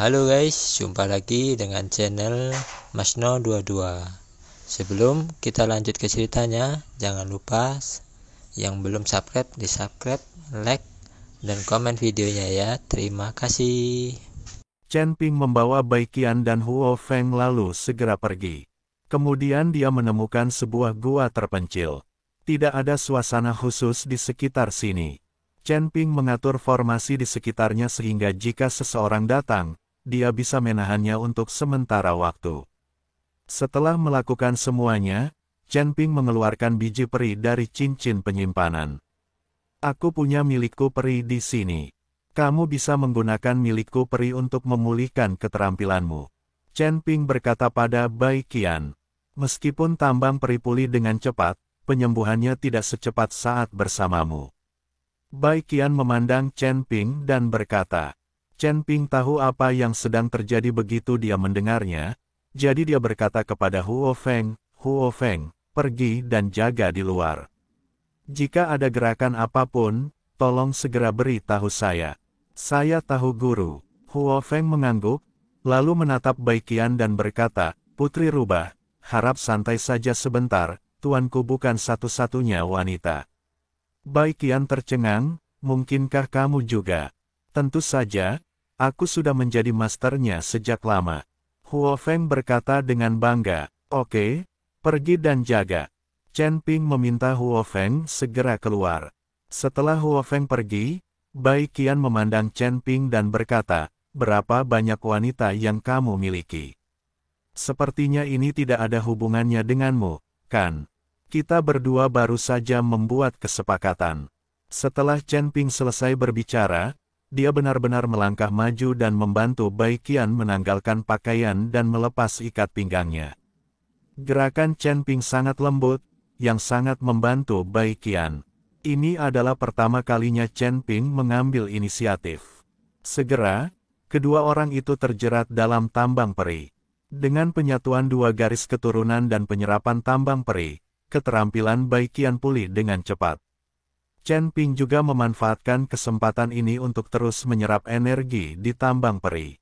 Halo guys, jumpa lagi dengan channel Masno22. Sebelum kita lanjut ke ceritanya, jangan lupa yang belum subscribe di subscribe, like, dan komen videonya ya. Terima kasih. Chen Ping membawa Bai Qian dan Huo Feng lalu segera pergi. Kemudian dia menemukan sebuah gua terpencil. Tidak ada suasana khusus di sekitar sini. Chen Ping mengatur formasi di sekitarnya sehingga jika seseorang datang, dia bisa menahannya untuk sementara waktu. Setelah melakukan semuanya, Chen Ping mengeluarkan biji peri dari cincin penyimpanan. Aku punya milikku peri di sini. Kamu bisa menggunakan milikku peri untuk memulihkan keterampilanmu. Chen Ping berkata pada Bai Qian. Meskipun tambang peri pulih dengan cepat, penyembuhannya tidak secepat saat bersamamu. Bai Qian memandang Chen Ping dan berkata, Chen Ping tahu apa yang sedang terjadi begitu dia mendengarnya, jadi dia berkata kepada Huo Feng, pergi dan jaga di luar. Jika ada gerakan apapun, tolong segera beritahu saya. Saya tahu guru. Huo Feng mengangguk, lalu menatap Bai Qian dan berkata, Putri Rubah, harap santai saja sebentar, tuanku bukan satu-satunya wanita. Bai Qian tercengang, mungkinkah kamu juga? Tentu saja, aku sudah menjadi masternya sejak lama. Huo Feng berkata dengan bangga, oke, pergi dan jaga. Chen Ping meminta Huo Feng segera keluar. Setelah Huo Feng pergi, Bai Qian memandang Chen Ping dan berkata, berapa banyak wanita yang kamu miliki? Sepertinya ini tidak ada hubungannya denganmu, kan? Kita berdua baru saja membuat kesepakatan. Setelah Chen Ping selesai berbicara, dia benar-benar melangkah maju dan membantu Bai Qian menanggalkan pakaian dan melepas ikat pinggangnya. Gerakan Chen Ping sangat lembut, yang sangat membantu Bai Qian. Ini adalah pertama kalinya Chen Ping mengambil inisiatif. Segera, kedua orang itu terjerat dalam tambang peri. Dengan penyatuan dua garis keturunan dan penyerapan tambang peri, keterampilan Bai Qian pulih dengan cepat. Chen Ping juga memanfaatkan kesempatan ini untuk terus menyerap energi di tambang peri.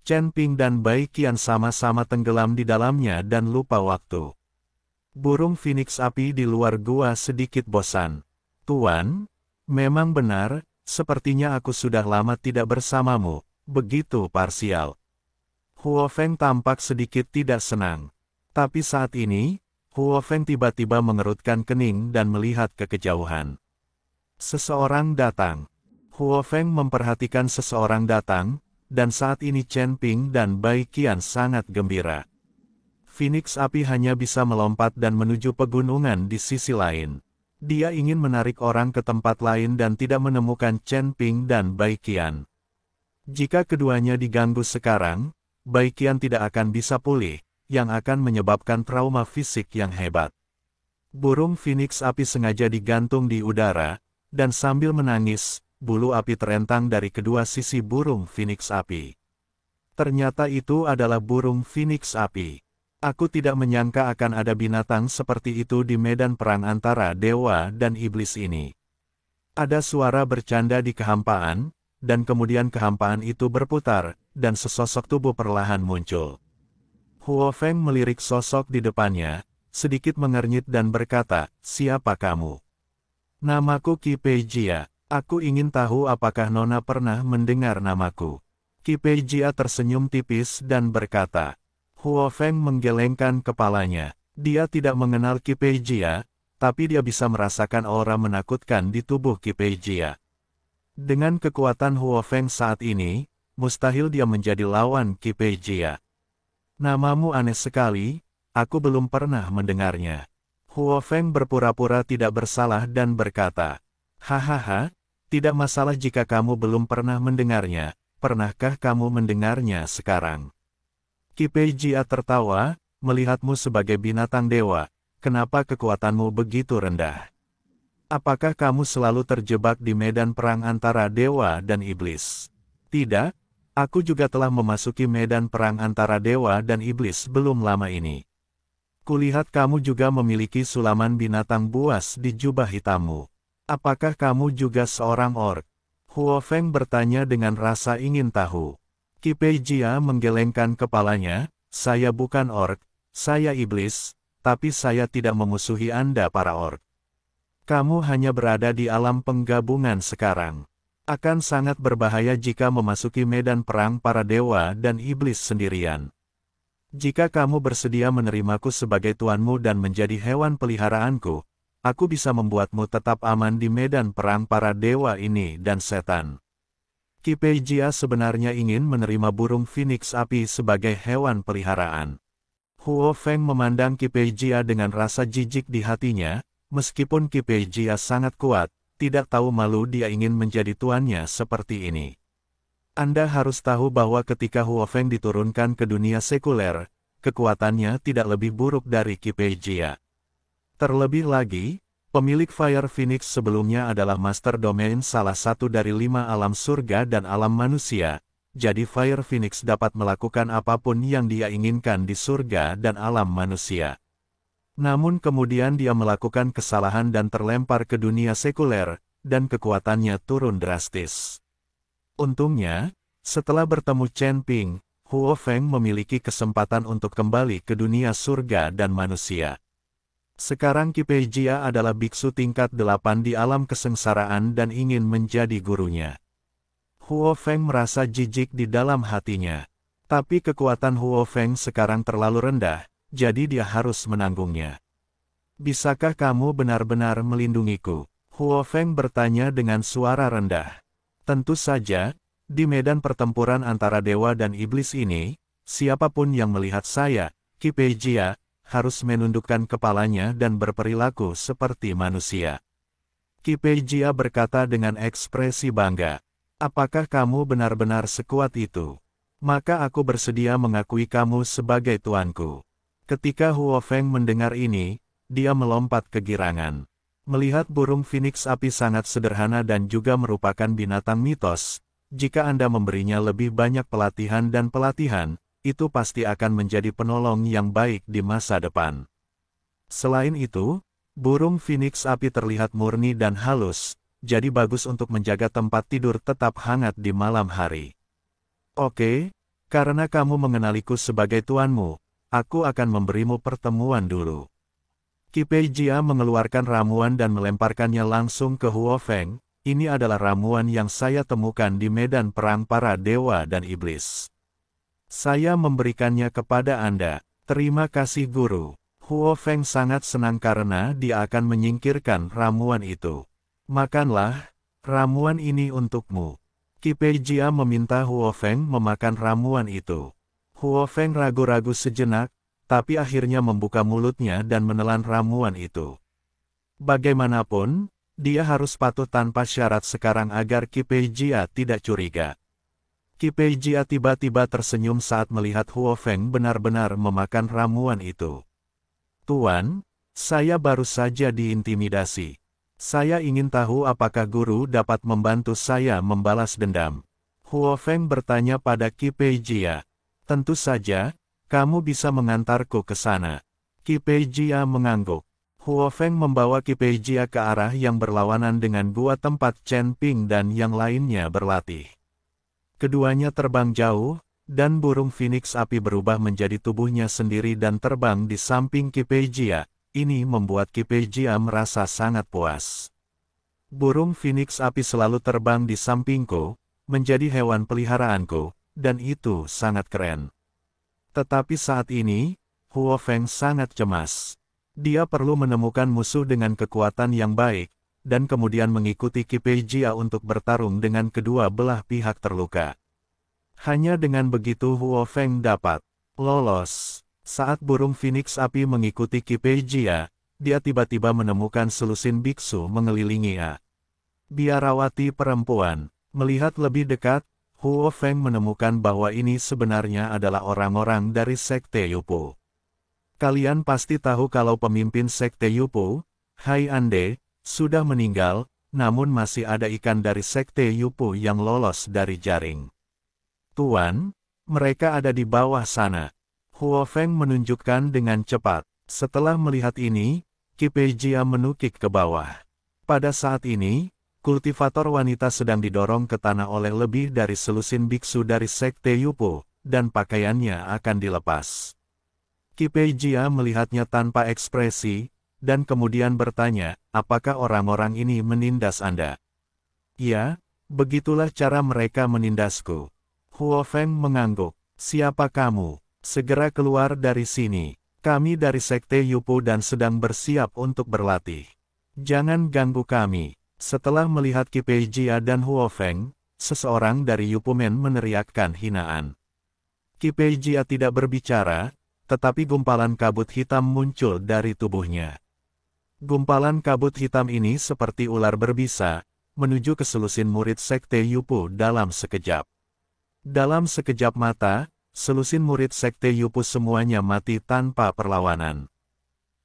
Chen Ping dan Bai Qian sama-sama tenggelam di dalamnya dan lupa waktu. Burung Phoenix api di luar gua sedikit bosan. Tuan, memang benar, sepertinya aku sudah lama tidak bersamamu, begitu parsial. Huo Feng tampak sedikit tidak senang. Tapi saat ini, Huo Feng tiba-tiba mengerutkan kening dan melihat ke kejauhan. Seseorang datang. Huo Feng memperhatikan seseorang datang, dan saat ini Chen Ping dan Bai Qian sangat gembira. Phoenix api hanya bisa melompat dan menuju pegunungan di sisi lain. Dia ingin menarik orang ke tempat lain dan tidak menemukan Chen Ping dan Bai Qian. Jika keduanya diganggu sekarang, Bai Qian tidak akan bisa pulih, yang akan menyebabkan trauma fisik yang hebat. Burung Phoenix api sengaja digantung di udara, dan sambil menangis, bulu api terentang dari kedua sisi burung Phoenix api. Ternyata itu adalah burung Phoenix api. Aku tidak menyangka akan ada binatang seperti itu di medan perang antara dewa dan iblis ini. Ada suara bercanda di kehampaan, dan kemudian kehampaan itu berputar, dan sesosok tubuh perlahan muncul. Huo Feng melirik sosok di depannya, sedikit mengernyit dan berkata, siapa kamu? Namaku Qi Pei Jia. Aku ingin tahu apakah Nona pernah mendengar namaku. Qi Pei Jia tersenyum tipis dan berkata, Huo Feng menggelengkan kepalanya. Dia tidak mengenal Qi Pei Jia, tapi dia bisa merasakan aura menakutkan di tubuh Qi Pei Jia. Dengan kekuatan Huo Feng saat ini, mustahil dia menjadi lawan Qi Pei Jia. Namamu aneh sekali, aku belum pernah mendengarnya. Huo Feng berpura-pura tidak bersalah dan berkata, hahaha, tidak masalah jika kamu belum pernah mendengarnya, pernahkah kamu mendengarnya sekarang? Qi Pei Jia tertawa, melihatmu sebagai binatang dewa, kenapa kekuatanmu begitu rendah? Apakah kamu selalu terjebak di medan perang antara dewa dan iblis? Tidak, aku juga telah memasuki medan perang antara dewa dan iblis belum lama ini. Kulihat kamu juga memiliki sulaman binatang buas di jubah hitammu. Apakah kamu juga seorang orc? Huo Feng bertanya dengan rasa ingin tahu. Qi Pei Jia menggelengkan kepalanya, saya bukan orc, saya iblis, tapi saya tidak memusuhi Anda para orc. Kamu hanya berada di alam penggabungan sekarang. Akan sangat berbahaya jika memasuki medan perang para dewa dan iblis sendirian. Jika kamu bersedia menerimaku sebagai tuanmu dan menjadi hewan peliharaanku, aku bisa membuatmu tetap aman di medan perang para dewa ini dan setan. Qi Pei Jia sebenarnya ingin menerima burung Phoenix api sebagai hewan peliharaan. Huo Feng memandang Qi Pei Jia dengan rasa jijik di hatinya, meskipun Qi Pei Jia sangat kuat, tidak tahu malu dia ingin menjadi tuannya seperti ini. Anda harus tahu bahwa ketika Huo Feng diturunkan ke dunia sekuler, kekuatannya tidak lebih buruk dari Qi Pei Jia. Terlebih lagi, pemilik Fire Phoenix sebelumnya adalah Master Domain salah satu dari 5 alam surga dan alam manusia, jadi Fire Phoenix dapat melakukan apapun yang dia inginkan di surga dan alam manusia. Namun kemudian dia melakukan kesalahan dan terlempar ke dunia sekuler, dan kekuatannya turun drastis. Untungnya, setelah bertemu Chen Ping, Huo Feng memiliki kesempatan untuk kembali ke dunia surga dan manusia. Sekarang Qi Pei Jia adalah biksu tingkat 8 di alam kesengsaraan dan ingin menjadi gurunya. Huo Feng merasa jijik di dalam hatinya. Tapi kekuatan Huo Feng sekarang terlalu rendah, jadi dia harus menanggungnya. Bisakah kamu benar-benar melindungiku? Huo Feng bertanya dengan suara rendah. Tentu saja, di medan pertempuran antara dewa dan iblis ini, siapapun yang melihat saya, Qi Pei Jia, harus menundukkan kepalanya dan berperilaku seperti manusia. Qi Pei Jia berkata dengan ekspresi bangga, apakah kamu benar-benar sekuat itu? Maka aku bersedia mengakui kamu sebagai tuanku. Ketika Huo Feng mendengar ini, dia melompat kegirangan. Melihat burung Phoenix api sangat sederhana dan juga merupakan binatang mitos, jika Anda memberinya lebih banyak pelatihan dan pelatihan, itu pasti akan menjadi penolong yang baik di masa depan. Selain itu, burung Phoenix api terlihat murni dan halus, jadi bagus untuk menjaga tempat tidur tetap hangat di malam hari. Oke, karena kamu mengenaliku sebagai tuanmu, aku akan memberimu pertemuan dulu. Qi Pei Jia mengeluarkan ramuan dan melemparkannya langsung ke Huo Feng. Ini adalah ramuan yang saya temukan di medan perang para dewa dan iblis. Saya memberikannya kepada Anda. Terima kasih guru. Huo Feng sangat senang karena dia akan menyingkirkan ramuan itu. Makanlah, ramuan ini untukmu. Qi Pei Jia meminta Huo Feng memakan ramuan itu. Huo Feng ragu-ragu sejenak, tapi akhirnya membuka mulutnya dan menelan ramuan itu. Bagaimanapun, dia harus patuh tanpa syarat sekarang agar Qi Pei Jia tidak curiga. Qi Pei Jia tiba-tiba tersenyum saat melihat Huo Feng benar-benar memakan ramuan itu. Tuan, saya baru saja diintimidasi. Saya ingin tahu apakah guru dapat membantu saya membalas dendam. Huo Feng bertanya pada Qi Pei Jia. Tentu saja, kamu bisa mengantarku ke sana. Qi Pei Jia mengangguk. Huo Feng membawa Qi Pei Jia ke arah yang berlawanan dengan gua tempat Chen Ping dan yang lainnya berlatih. Keduanya terbang jauh, dan burung Phoenix api berubah menjadi tubuhnya sendiri dan terbang di samping Qi Pei Jia. Ini membuat Qi Pei Jia merasa sangat puas. Burung Phoenix api selalu terbang di sampingku, menjadi hewan peliharaanku, dan itu sangat keren. Tetapi saat ini, Huo Feng sangat cemas. Dia perlu menemukan musuh dengan kekuatan yang baik, dan kemudian mengikuti Qi Pei Jia untuk bertarung dengan kedua belah pihak terluka. Hanya dengan begitu Huo Feng dapat lolos. Saat burung Phoenix api mengikuti Qi Pei Jia, dia tiba-tiba menemukan selusin biksu mengelilinginya. Biarawati perempuan. Melihat lebih dekat, Huo Feng menemukan bahwa ini sebenarnya adalah orang-orang dari Sekte Yupu. Kalian pasti tahu kalau pemimpin Sekte Yupu, Hai Ande, sudah meninggal, namun masih ada ikan dari Sekte Yupu yang lolos dari jaring. Tuan, mereka ada di bawah sana. Huo Feng menunjukkan dengan cepat. Setelah melihat ini, Qi Pei Jia menukik ke bawah. Pada saat ini, kultivator wanita sedang didorong ke tanah oleh lebih dari selusin biksu dari Sekte Yupo, dan pakaiannya akan dilepas. Qi Peijia melihatnya tanpa ekspresi, dan kemudian bertanya, apakah orang-orang ini menindas Anda? Ya, begitulah cara mereka menindasku. Huo Feng mengangguk. Siapa kamu? Segera keluar dari sini. Kami dari Sekte Yupo dan sedang bersiap untuk berlatih. Jangan ganggu kami. Setelah melihat Qi Peijia dan Huo Feng, seseorang dari Yupumen meneriakkan hinaan. Qi Peijia tidak berbicara, tetapi gumpalan kabut hitam muncul dari tubuhnya. Gumpalan kabut hitam ini seperti ular berbisa, menuju ke selusin murid Sekte Yupo dalam sekejap. Dalam sekejap mata, selusin murid Sekte Yupo semuanya mati tanpa perlawanan.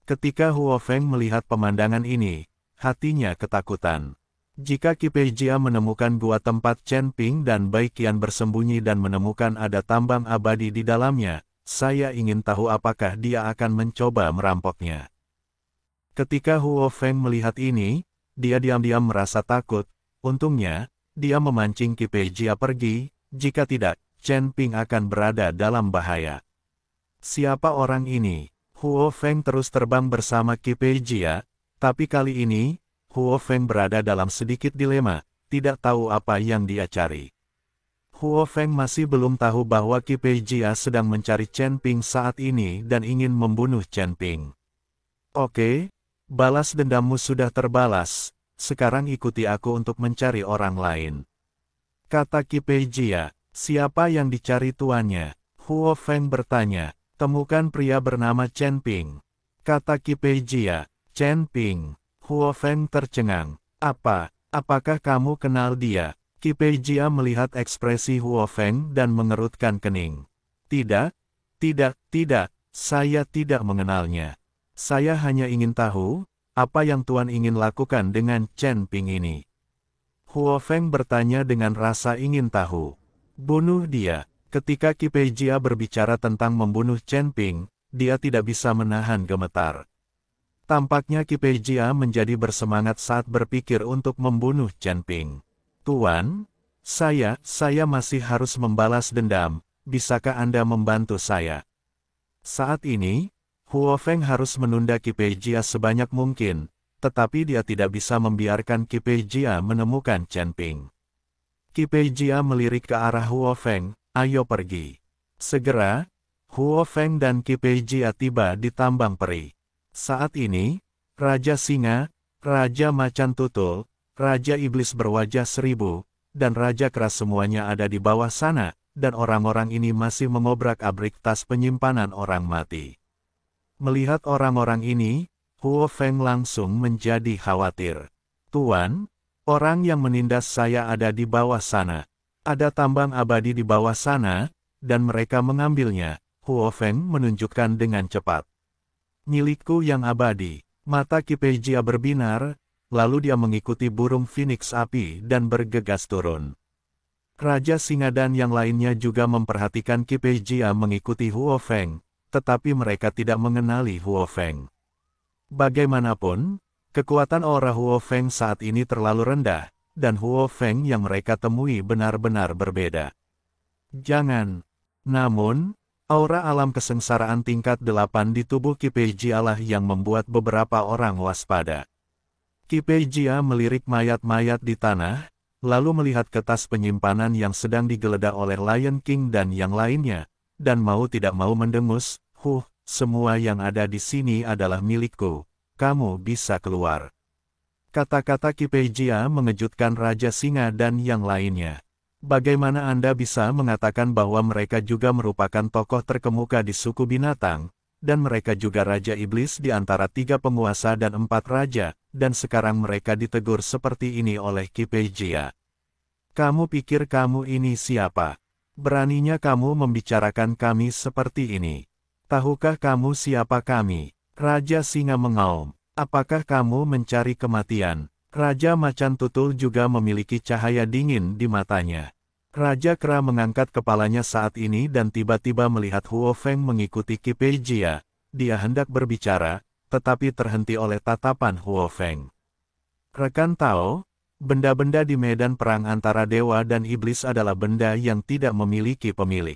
Ketika Huo Feng melihat pemandangan ini, hatinya ketakutan. Jika Qi Peijia menemukan gua tempat Chen Ping dan Bai Qian bersembunyi dan menemukan ada tambang abadi di dalamnya, saya ingin tahu apakah dia akan mencoba merampoknya. Ketika Huo Feng melihat ini, dia diam-diam merasa takut. Untungnya, dia memancing Qi Peijia pergi, jika tidak, Chen Ping akan berada dalam bahaya. Siapa orang ini? Huo Feng terus terbang bersama Qi Peijia, tapi kali ini, Huo Feng berada dalam sedikit dilema, tidak tahu apa yang dia cari. Huo Feng masih belum tahu bahwa Qi Peijia sedang mencari Chen Ping saat ini dan ingin membunuh Chen Ping. Oke, balas dendammu sudah terbalas, sekarang ikuti aku untuk mencari orang lain. Kata Qi Peijia, siapa yang dicari tuannya? Huo Feng bertanya, temukan pria bernama Chen Ping. Kata Qi Peijia, Chen Ping. Huo Feng tercengang. Apakah kamu kenal dia? Qi Peijia melihat ekspresi Huo Feng dan mengerutkan kening. Tidak, saya tidak mengenalnya. Saya hanya ingin tahu, apa yang Tuan ingin lakukan dengan Chen Ping ini. Huo Feng bertanya dengan rasa ingin tahu. Bunuh dia. Ketika Qi Peijia berbicara tentang membunuh Chen Ping, dia tidak bisa menahan gemetar. Tampaknya Qi Peijia menjadi bersemangat saat berpikir untuk membunuh Chen Ping. Tuan, saya masih harus membalas dendam, bisakah Anda membantu saya? Saat ini, Huo Feng harus menunda Qi Peijia sebanyak mungkin, tetapi dia tidak bisa membiarkan Qi Peijia menemukan Chen Ping. Qi Peijia melirik ke arah Huo Feng, ayo pergi. Segera, Huo Feng dan Qi Peijia tiba di tambang peri. Saat ini, Raja Singa, Raja Macan Tutul, Raja Iblis berwajah 1000, dan Raja Keras semuanya ada di bawah sana, dan orang-orang ini masih mengobrak-abrik tas penyimpanan orang mati. Melihat orang-orang ini, Huo Feng langsung menjadi khawatir. Tuan, orang yang menindas saya ada di bawah sana. Ada tambang abadi di bawah sana, dan mereka mengambilnya. Huo Feng menunjukkan dengan cepat. Milikku yang abadi. Mata Qi Peijia berbinar, lalu dia mengikuti burung Phoenix api dan bergegas turun. Raja Singa dan yang lainnya juga memperhatikan Qi Peijia mengikuti Huo Feng, tetapi mereka tidak mengenali Huo Feng. Bagaimanapun, kekuatan aura Huo Feng saat ini terlalu rendah, dan Huo Feng yang mereka temui benar-benar berbeda. Jangan. Namun, aura alam kesengsaraan tingkat 8 di tubuh Qi Peijia lah yang membuat beberapa orang waspada. Qi Peijia melirik mayat-mayat di tanah, lalu melihat ke tas penyimpanan yang sedang digeledah oleh Lion King dan yang lainnya, dan mau tidak mau mendengus, semua yang ada di sini adalah milikku, kamu bisa keluar. Kata-kata Qi Peijia mengejutkan Raja Singa dan yang lainnya. Bagaimana Anda bisa mengatakan bahwa mereka juga merupakan tokoh terkemuka di suku binatang, dan mereka juga Raja Iblis di antara 3 penguasa dan 4 raja, dan sekarang mereka ditegur seperti ini oleh Qi Peijia. Kamu pikir kamu ini siapa? Beraninya kamu membicarakan kami seperti ini. Tahukah kamu siapa kami? Raja Singa mengaum. Apakah kamu mencari kematian? Raja Macan Tutul juga memiliki cahaya dingin di matanya. Raja Kera mengangkat kepalanya saat ini dan tiba-tiba melihat Huo Feng mengikuti Qi Peijia. Dia hendak berbicara, tetapi terhenti oleh tatapan Huo Feng. Rekan Tao, Benda-benda di medan perang antara dewa dan iblis adalah benda yang tidak memiliki pemilik.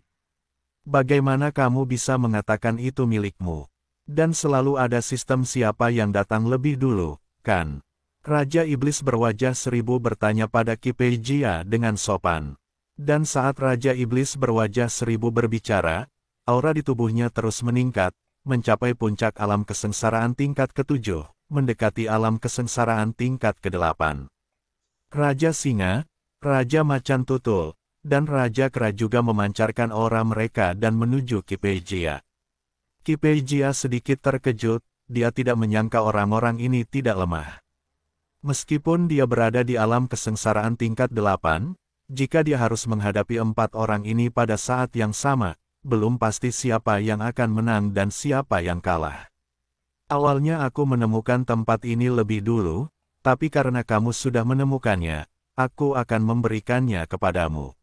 Bagaimana kamu bisa mengatakan itu milikmu? Dan selalu ada sistem siapa yang datang lebih dulu, kan? Raja Iblis berwajah seribu bertanya pada Kipejia dengan sopan. Dan saat Raja Iblis berwajah seribu berbicara, aura di tubuhnya terus meningkat, mencapai puncak alam kesengsaraan tingkat ke-7, mendekati alam kesengsaraan tingkat ke-8. Raja Singa, Raja Macan Tutul, dan Raja Kera juga memancarkan aura mereka dan menuju Kipejia. Kipejia sedikit terkejut, dia tidak menyangka orang-orang ini tidak lemah. Meskipun dia berada di alam kesengsaraan tingkat 8, jika dia harus menghadapi 4 orang ini pada saat yang sama, belum pasti siapa yang akan menang dan siapa yang kalah. Awalnya aku menemukan tempat ini lebih dulu, tapi karena kamu sudah menemukannya, aku akan memberikannya kepadamu.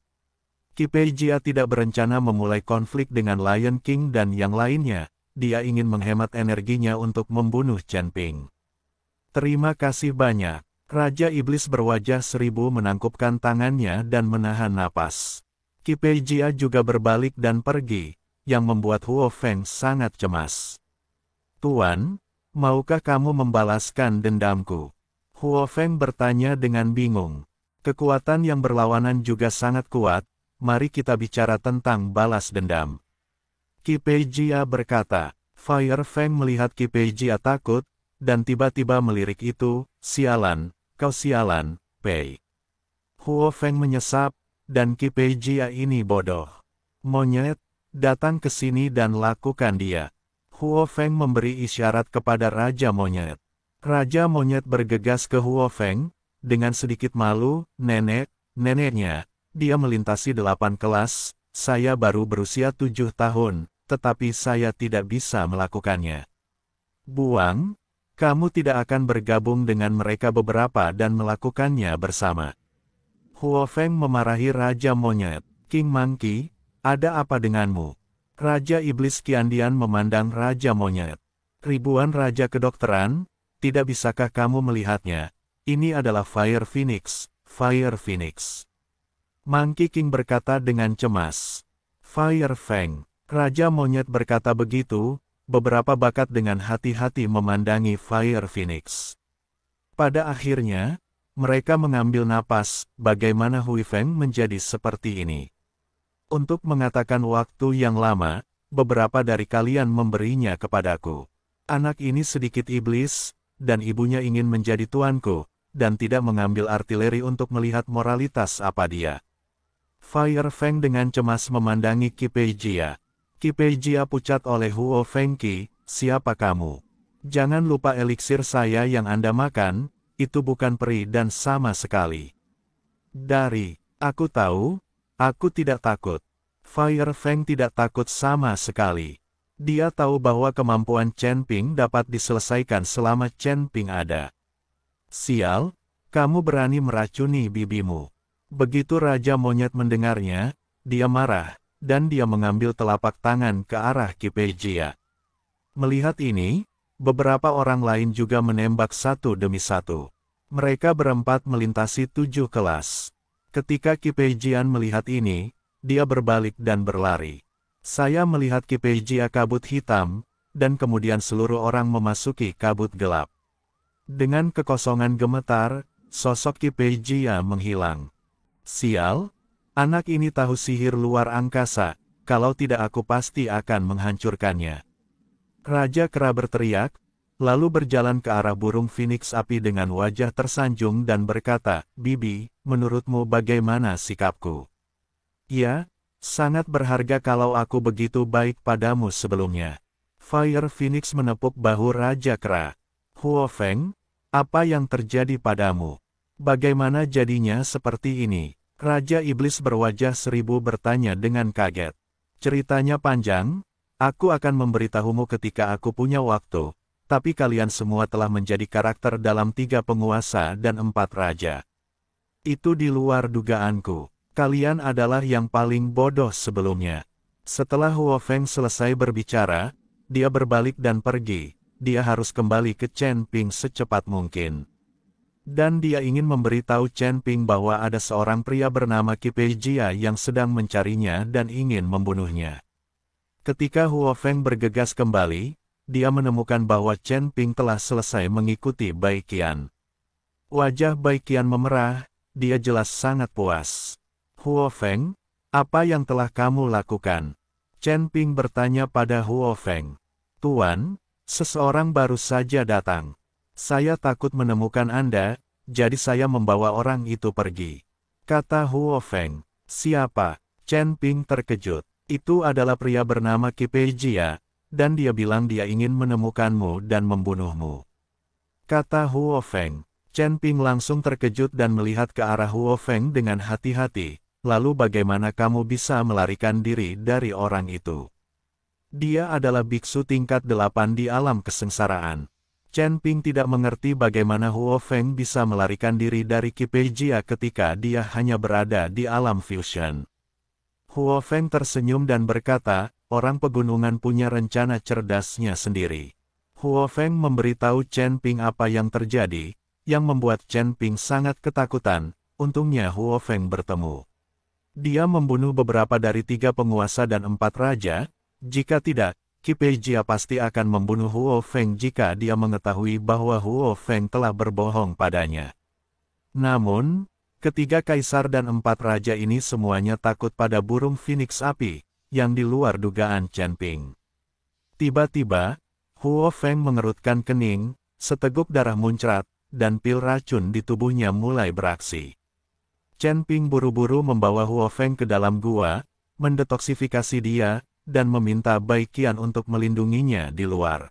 Kipejia tidak berencana memulai konflik dengan Lion King dan yang lainnya, dia ingin menghemat energinya untuk membunuh Chen Ping. Terima kasih banyak. Raja Iblis berwajah seribu menangkupkan tangannya dan menahan napas. Kipejia juga berbalik dan pergi, yang membuat Huo Feng sangat cemas. Tuan, maukah kamu membalaskan dendamku? Huo Feng bertanya dengan bingung. Kekuatan yang berlawanan juga sangat kuat, mari kita bicara tentang balas dendam. Kipejia berkata. Fire Feng melihat Kipejia takut, dan tiba-tiba melirik itu, sialan, kau sialan, Pei. Huo Feng menyesap, dan Kipejia ini bodoh. Monyet, datang ke sini dan lakukan dia. Huo Feng memberi isyarat kepada Raja Monyet. Raja Monyet bergegas ke Huo Feng, dengan sedikit malu, neneknya, dia melintasi 8 kelas, saya baru berusia 7 tahun, tetapi saya tidak bisa melakukannya. Buang. Kamu tidak akan bergabung dengan mereka beberapa dan melakukannya bersama. Huo Feng memarahi Raja Monyet. King Monkey, ada apa denganmu? Raja Iblis Qiandian memandang Raja Monyet. Ribuan Raja Kedokteran, tidak bisakah kamu melihatnya? Ini adalah Fire Phoenix, Fire Phoenix. Monkey King berkata dengan cemas. Fire Feng. Raja Monyet berkata begitu, beberapa bakat dengan hati-hati memandangi Fire Phoenix. Pada akhirnya, mereka mengambil napas, bagaimana Hui Feng menjadi seperti ini. Untuk mengatakan waktu yang lama, beberapa dari kalian memberinya kepadaku. Anak ini sedikit iblis, dan ibunya ingin menjadi tuanku, dan tidak mengambil artileri untuk melihat moralitas apa dia. Fire Feng dengan cemas memandangi Kipejia. Kipejia pucat oleh Huo Fengqi, siapa kamu? Jangan lupa eliksir saya yang Anda makan, itu bukan peri dan sama sekali. Aku tahu, aku tidak takut. Fire Feng tidak takut sama sekali. Dia tahu bahwa kemampuan Chen Ping dapat diselesaikan selama Chen Ping ada. Sial, kamu berani meracuni bibimu. Begitu Raja Monyet mendengarnya, dia marah. Dan dia mengambil telapak tangan ke arah Kipejia. Melihat ini, beberapa orang lain juga menembak satu demi satu. Mereka berempat melintasi 7 kelas. Ketika Kipejia melihat ini, dia berbalik dan berlari. Saya melihat Kipejia kabut hitam, dan kemudian seluruh orang memasuki kabut gelap. Dengan kekosongan gemetar, sosok Kipejia menghilang. Sial! Anak ini tahu sihir luar angkasa, kalau tidak aku pasti akan menghancurkannya. Raja Kera berteriak, lalu berjalan ke arah burung Phoenix api dengan wajah tersanjung dan berkata, Bibi, menurutmu bagaimana sikapku? Ya, sangat berharga kalau aku begitu baik padamu sebelumnya. Fire Phoenix menepuk bahu Raja Kera. Huo Feng, apa yang terjadi padamu? Bagaimana jadinya seperti ini? Raja Iblis berwajah seribu bertanya dengan kaget. Ceritanya panjang, aku akan memberitahumu ketika aku punya waktu, tapi kalian semua telah menjadi karakter dalam 3 penguasa dan 4 raja. Itu di luar dugaanku. Kalian adalah yang paling bodoh sebelumnya. Setelah Huo Feng selesai berbicara, dia berbalik dan pergi. Dia harus kembali ke Chen Ping secepat mungkin. Dan dia ingin memberitahu Chen Ping bahwa ada seorang pria bernama Qi Peijia yang sedang mencarinya dan ingin membunuhnya. Ketika Huo Feng bergegas kembali, dia menemukan bahwa Chen Ping telah selesai mengikuti Bai Qian. Wajah Bai Qian memerah, dia jelas sangat puas. Huo Feng, apa yang telah kamu lakukan? Chen Ping bertanya pada Huo Feng. Tuan, seseorang baru saja datang. Saya takut menemukan Anda, jadi saya membawa orang itu pergi. Kata Huo Feng. Siapa? Chen Ping terkejut. Itu adalah pria bernama Qi Peijia, dan dia bilang dia ingin menemukanmu dan membunuhmu. Kata Huo Feng. Chen Ping langsung terkejut dan melihat ke arah Huo Feng dengan hati-hati. Lalu bagaimana kamu bisa melarikan diri dari orang itu? Dia adalah biksu tingkat 8 di alam kesengsaraan. Chen Ping tidak mengerti bagaimana Huo Feng bisa melarikan diri dari Qi Peijia ketika dia hanya berada di alam fusion. Huo Feng tersenyum dan berkata, orang pegunungan punya rencana cerdasnya sendiri. Huo Feng memberitahu Chen Ping apa yang terjadi, yang membuat Chen Ping sangat ketakutan. Untungnya Huo Feng bertemu. Dia membunuh beberapa dari 3 penguasa dan 4 raja. Jika tidak, Qi Peijia pasti akan membunuh Huo Feng jika dia mengetahui bahwa Huo Feng telah berbohong padanya. Namun, ketiga kaisar dan 4 raja ini semuanya takut pada burung Phoenix api, yang di luar dugaan Chen Ping. Tiba-tiba, Huo Feng mengerutkan kening, seteguk darah muncrat, dan pil racun di tubuhnya mulai beraksi. Chen Ping buru-buru membawa Huo Feng ke dalam gua, mendetoksifikasi dia, dan meminta Bai Qian untuk melindunginya di luar.